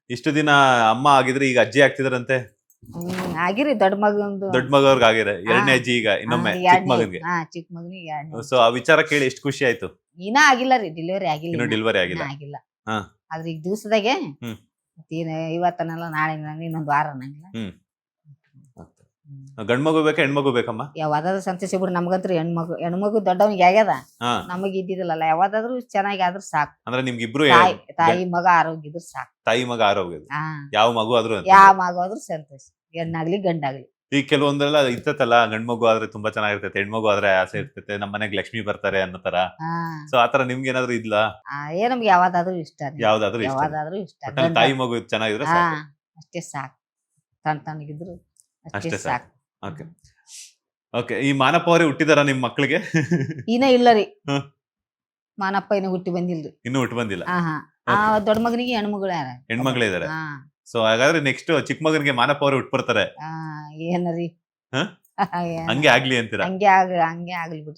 ಇಷ್ಟು ದಿನ ಅಮ್ಮ ಆಗಿದ್ರೆ ಈಗ ಅಜ್ಜಿ ಆಗ್ತಿದ್ರಂತೆ. ಆಗಿರಿ ದೊಡ್ಡ ಮಗವ್ರಿಗೆ ಆಗಿದೆ. ಎರಡನೇ ಅಜ್ಜಿ ಈಗ ಇನ್ನೊಮ್ಮೆ ಚಿಕ್ಕ ಮಗನ್ಗೆ. ಚಿಕ್ಕ ಮಗನಿಗೆ ಎರಡನೇ. ಸೊ ಆ ವಿಚಾರ ಕೇಳಿ ಎಷ್ಟು ಖುಷಿ ಆಯ್ತು. ಇನ್ನ ಆಗಿಲ್ಲ ರೀ, ಡೆಲಿವರಿ ಆಗಿಲ್ಲ. ಇನ್ನು ಡೆಲಿವರಿ ಆಗಿಲ್ಲ. ಆಗಿಲ್ಲ. ಹಾ. ಆದ್ರೆ ಈಗ ದಿವಸದಾಗೆ ಹ್ಮ್. ಇವತ್ತನೆಲ್ಲ ನಾಳೆ ಇನ್ನೊಂದು ವಾರ ಅನ್ನಂಗಿಲ್ಲ. ಗಂಡ್ ಮಗು ಬೇಕಾ ಹೆಣ್ಮಗು ಬೇಕಮ್ಮ? ಯಾವ್ದಾದ್ರು ಸಂತೋಷ ಬಿಡು, ನಮಗಂತ್ರು ಹೆಣ್ಮಗು ದೊಡ್ಡವನಿಗೆ ಆಗ್ಯದ, ನಮಗ್ ಇದ್ದಿದಿಲ್ಲಲ್ಲ. ಯಾವ್ದಾದ್ರು ಚೆನ್ನಾಗಿ ಆದ್ರೂ ಸಾಕು. ಅಂದ್ರೆ ನಿಮ್ಗೆ ಇಬ್ರು ತಾಯಿ ಮಗ ಆರೋಗ್ಯ ಇದ್ರು ಸಾಕು. ತಾಯಿ ಮಗ ಆರೋಗ್ಯ ಯಾವ ಮಗು ಆದ್ರೂ ಯಾವ ಮಗು ಆದ್ರೂ ಸಂತೋಷ, ಹೆಣ್ಣಾಗ್ಲಿ ಗಂಡಾಗ್ಲಿ. ಈಗ ಕೆಲವೊಂದೆಲ್ಲ ಇರ್ತತಲ್ಲ, ಗಂಡ್ ಮಗು ಆದ್ರೆ ತುಂಬಾ ಚೆನ್ನಾಗಿರ್ತೈತೆ, ಹೆಣ್ಮಗು ಆದ್ರೆ ಆಸೆ ಇರ್ತೈತೆ, ನಮ್ಮ ಮನೆಗ್ ಲಕ್ಷ್ಮಿ ಬರ್ತಾರೆ ಅನ್ನೋ ತರ. ಸೊ ಆತರ ನಿಮ್ಗೆ ಏನಾದ್ರು ಇಲ್ಲ? ನಮ್ಗೆ ಯಾವ್ದಾದ್ರು ಇಷ್ಟ. ಯಾವ್ದಾದ್ರು ಇಷ್ಟ. ತಾಯಿ ಮಗು ಚೆನ್ನಾಗಿದ್ರೆ ಅಷ್ಟೇ ಸಾಕು. ತಣ್ಣಗಿದ್ರು ಅಷ್ಟೇ ಸಾಕು. ಓಕೆ. ಈ ಮಾನಪ್ಪ ಅವರೇ ಹುಟ್ಟಿದಾರ ನಿಮ್ ಮಕ್ಳಿಗೆ? ಇನ್ನ ಇಲ್ಲ ರೀ, ಮಾನಪ್ಪ ಇನ್ನ ಹುಟ್ಟಿ ಬಂದಿಲ್ರಿ. ಇನ್ನು ಹುಟ್ಟು ಬಂದಿಲ್ಲ. ದೊಡ್ಡ ಮಗನಿಗೆ ಹೆಣ್ಮಗಳು ಯಾರ ಹೆಣ್ಮಗಳೇ ಇದಾರೆ. ಸೊ ಹಾಗಾದ್ರೆ ನೆಕ್ಸ್ಟ್ ಚಿಕ್ಕ ಮಗನಿಗೆ ಮಾನಪ್ಪ ಅವ್ರೆ ಹುಟ್ಟು ಬರ್ತಾರೆ. ಏನರಿ ಹಂಗೆ ಆಗ್ಲಿ ಅಂತೀರಾ? ಹಂಗೆ ಆಗ್ಲಿ ಬಿಡ್ರಿ.